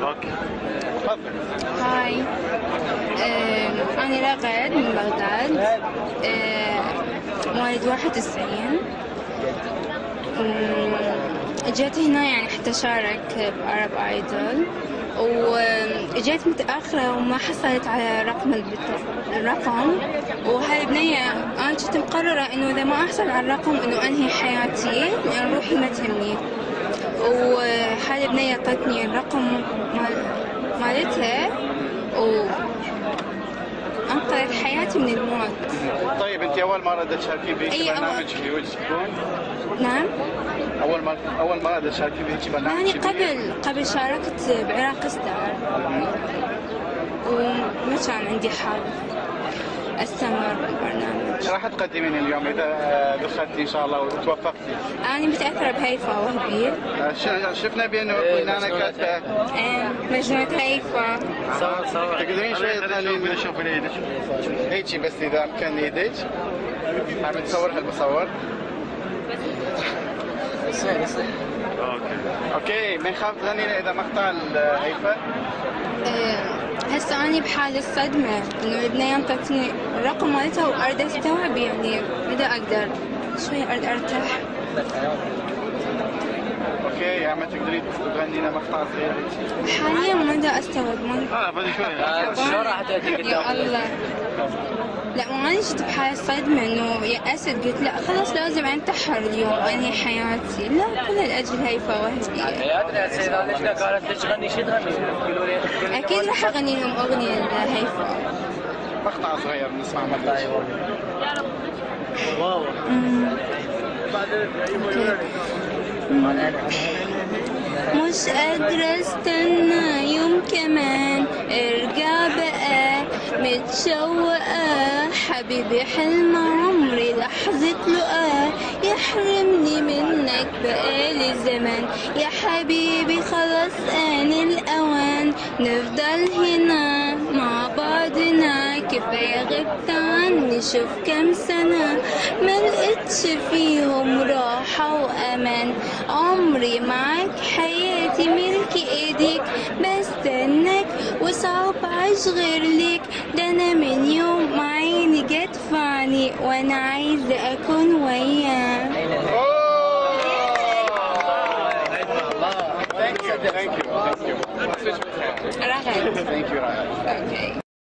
اوكي تفضل. هاي. أنا رغد من بغداد. مواليد 91. جيت هنا يعني حتى أشارك بأرب آيدول، وجيت متأخرة وما حصلت على الرقم. وهاي البنية أنا كنت مقررة إنه إذا ما أحصل على الرقم إنه أنهي حياتي لأن روحي ما تهمني. وهاي البنية أعطتني الرقم مالتها وأنقذت حياتي من الموت. طيب انت اول مره تشاركي أي برنامج في وجه سكون؟ نعم. اول مره تشاركي بهيك برنامج؟ يعني قبل شاركت بعراق ستار وما كان عندي حال استمر بالبرنامج. ايش راح تقدمين اليوم اذا دخلتي ان شاء الله وتوفقتي؟ أنا متأثرة بهيفا وهبي. شفنا بانه فنانه كاتبه مجنونة هيفا. تقدرين شوي تخلين نشوف ايدك هيك بس اذا امكن ايدك. عم تصور هالمصور. اوكي ما يخاف تغني لنا اذا مقطع هيفا؟ هسه أنا بحالة صدمة إنه البنية انطتني الرقم مالتها وأريد أستوعب يعني مدى أقدر شوي أريد أرتاح. اوكي عم تقدري تغني لنا مقطع صغير هيك؟ حاليا ما أقدر أستوعب بدي شوي. شو راح تأتي يا الله. لا ما أنا جيت بحالة صدمة إنه يأست قلت لا خلاص لازم أنتحر اليوم أنهي حياتي. لا كلها لأجل هيفا وهبي. حياتنا سيدة ليش قالت ليش تغني شو تغني؟ يقولوا لي أكيد راح أغني لهم أغنية لهيفا. مقطع صغير نسمع مقطع. واو. مش قادرة استنى يوم كمان ارجع بقى متشوقة حبيبي حلم عمري لحظة لقاه يحرمني منك بقالي زمان يا حبيبي خلاص آن الأوان نفضل هنا مع بعضنا كفاية غبت عني شوف كام سنة ملقتش فيهم راحة وأمان عمري معاك حياتي ملك ايديك بستناك وصعب عايش غير ليك ده انا من يوم ما عيني جت في عني وانا عايزة اكون وياه. Thank you. رغد. Thank you. Okay.